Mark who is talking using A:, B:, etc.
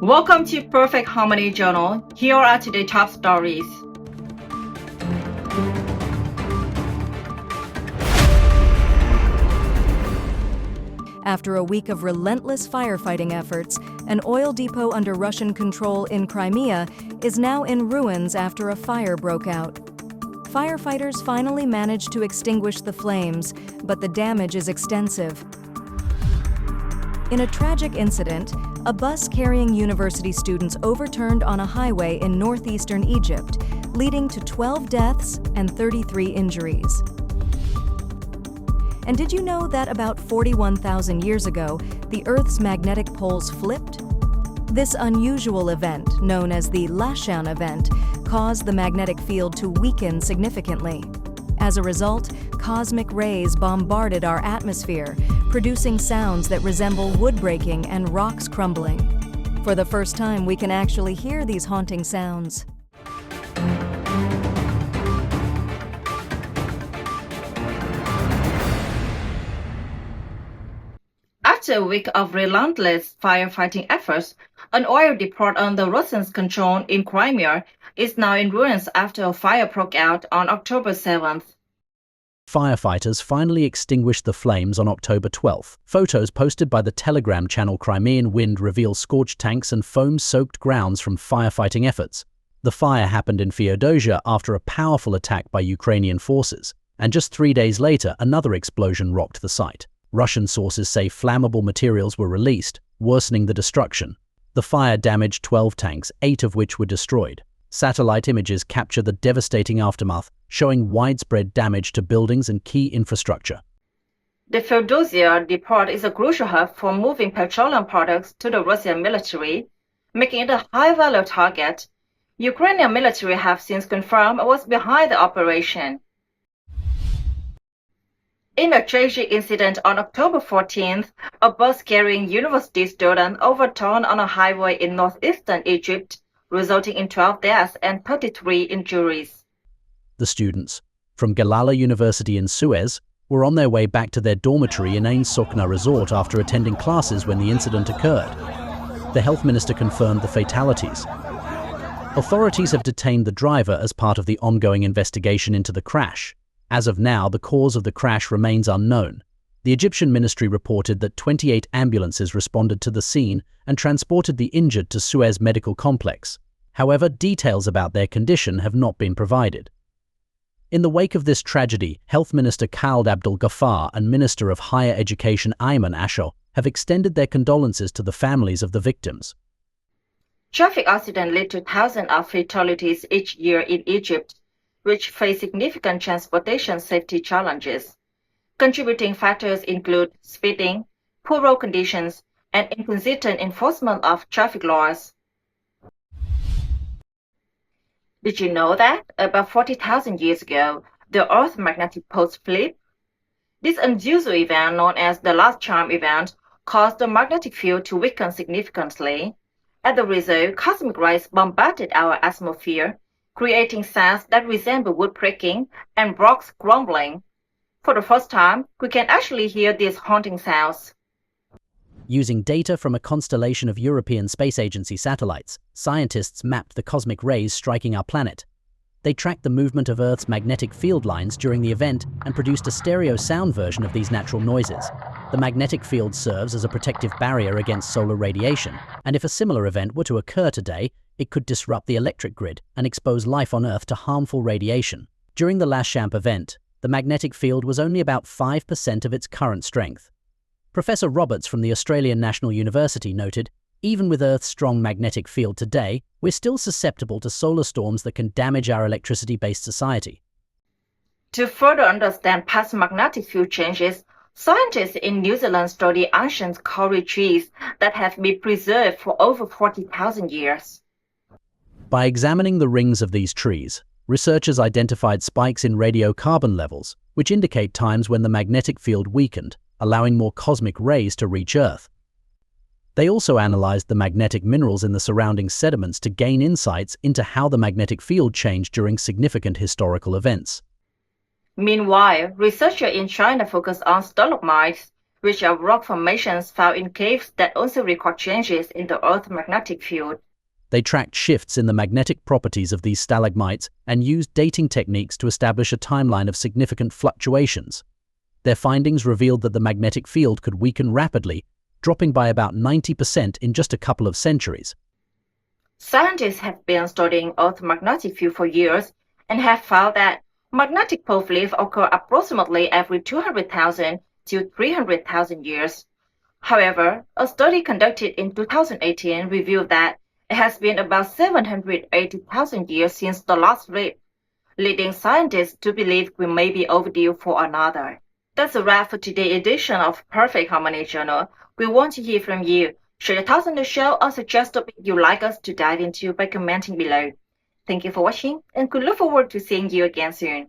A: Welcome to Perfect Harmony Journal. Here are today's top stories.
B: After a week of relentless firefighting efforts, an oil depot under Russian control in Crimea is now in ruins after a fire broke out. Firefighters finally managed to extinguish the flames, but the damage is extensive. In a tragic incident, a bus carrying university students overturned on a highway in northeastern Egypt, leading to 12 deaths and 33 injuries. And did you know that about 41,000 years ago, the Earth's magnetic poles flipped? This unusual event, known as the Lashan event, caused the magnetic field to weaken significantly. As a result, cosmic rays bombarded our atmosphere, producing sounds that resemble wood breaking and rocks crumbling. For the first time, we can actually hear these haunting sounds.
A: After a week of relentless firefighting efforts, an oil depot under Russian control in Crimea is now in ruins after a fire broke out on October 7th.
C: Firefighters finally extinguished the flames on October 12th. Photos posted by the Telegram channel Crimean Wind reveal scorched tanks and foam-soaked grounds from firefighting efforts. The fire happened in Feodosia after a powerful attack by Ukrainian forces, and just 3 days later another explosion rocked the site. Russian sources say flammable materials were released, worsening the destruction. The fire damaged 12 tanks, 8 of which were destroyed. Satellite images capture the devastating aftermath, showing widespread damage to buildings and key infrastructure.
A: The Feodosia depot is a crucial hub for moving petroleum products to the Russian military, making it a high-value target. Ukrainian military have since confirmed was behind the operation. In a tragic incident on October 14th, a bus carrying university students overturned on a highway in northeastern Egypt, resulting in 12 deaths and 33 injuries.
C: The students, from Galala University in Suez, were on their way back to their dormitory in Ain Sokna resort after attending classes when the incident occurred. The health minister confirmed the fatalities. Authorities have detained the driver as part of the ongoing investigation into the crash. As of now, the cause of the crash remains unknown. The Egyptian ministry reported that 28 ambulances responded to the scene and transported the injured to Suez Medical Complex. However, details about their condition have not been provided. In the wake of this tragedy, Health Minister Khaled Abdel Ghaffar and Minister of Higher Education Ayman Asho have extended their condolences to the families of the victims.
A: Traffic accidents lead to thousands of fatalities each year in Egypt, which face significant transportation safety challenges. Contributing factors include speeding, poor road conditions, and inconsistent enforcement of traffic laws. Did you know that about 40,000 years ago, the Earth's magnetic poles flipped? This unusual event, known as the last charm event, caused the magnetic field to weaken significantly. As a result, cosmic rays bombarded our atmosphere, creating sounds that resemble wood breaking and rocks crumbling. For the first time, we can actually hear these haunting sounds.
C: Using data from a constellation of European Space Agency satellites, scientists mapped the cosmic rays striking our planet. They tracked the movement of Earth's magnetic field lines during the event and produced a stereo sound version of these natural noises. The magnetic field serves as a protective barrier against solar radiation, and if a similar event were to occur today, it could disrupt the electric grid and expose life on Earth to harmful radiation. During the Lashamp event, the magnetic field was only about 5% of its current strength. Professor Roberts from the Australian National University noted, even with Earth's strong magnetic field today, we're still susceptible to solar storms that can damage our electricity-based society.
A: To further understand past magnetic field changes, scientists in New Zealand study ancient kauri trees that have been preserved for over 40,000 years.
C: By examining the rings of these trees, researchers identified spikes in radiocarbon levels, which indicate times when the magnetic field weakened, allowing more cosmic rays to reach Earth. They also analyzed the magnetic minerals in the surrounding sediments to gain insights into how the magnetic field changed during significant historical events.
A: Meanwhile, researchers in China focused on stalagmites, which are rock formations found in caves that also record changes in the Earth's magnetic field.
C: They tracked shifts in the magnetic properties of these stalagmites and used dating techniques to establish a timeline of significant fluctuations. Their findings revealed that the magnetic field could weaken rapidly, dropping by about 90% in just a couple of centuries.
A: Scientists have been studying Earth's magnetic field for years and have found that magnetic pole flips occur approximately every 200,000 to 300,000 years. However, a study conducted in 2018 revealed that it has been about 780,000 years since the last flip, leading scientists to believe we may be overdue for another. That's a wrap for today's edition of Perfect Harmony Journal. We want to hear from you. Share your thoughts on the show or suggest topics you'd like us to dive into by commenting below. Thank you for watching and could look forward to seeing you again soon.